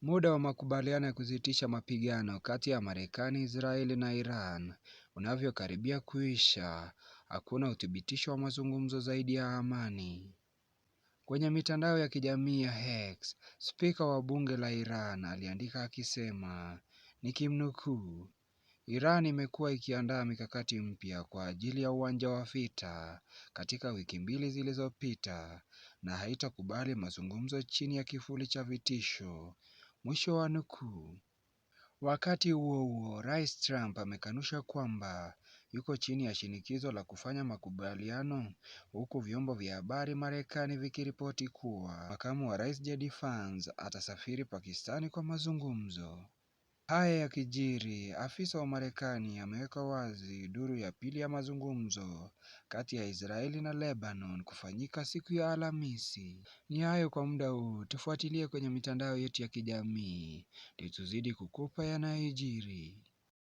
Muda wa makubaliano ya kusitisha mapigano kati ya Marekani, Israeli na Iran unavyokaribia kuisha, hakuna uthibitisho wa mazungumzo zaidi ya amani. Kwenye mitandao ya kijamii ya X, spika wa bunge la Iran aliandika akisema, nikimnukuu, Iran imekuwa ikiandaa mikakati mpya kwa ajili ya uwanja wa vita katika wiki mbili zilizopita na haitakubali mazungumzo chini ya kivuli cha vitisho. Mwisho wa nukuu. Wakati huo huo, Rais Trump amekanusha kwamba yuko chini ya shinikizo la kufanya makubaliano, huku vyombo vya habari Marekani vikiripoti kuwa makamu wa rais JD Vance atasafiri Pakistani kwa mazungumzo. Haya yakijiri, afisa wa Marekani ameweka wazi duru ya pili ya mazungumzo kati ya Israeli na Lebanon kufanyika siku ya Alhamisi. Ni hayo kwa muda huu, tufuatilie kwenye mitandao yetu ya kijamii ili tuzidi kukupa yanayojiri.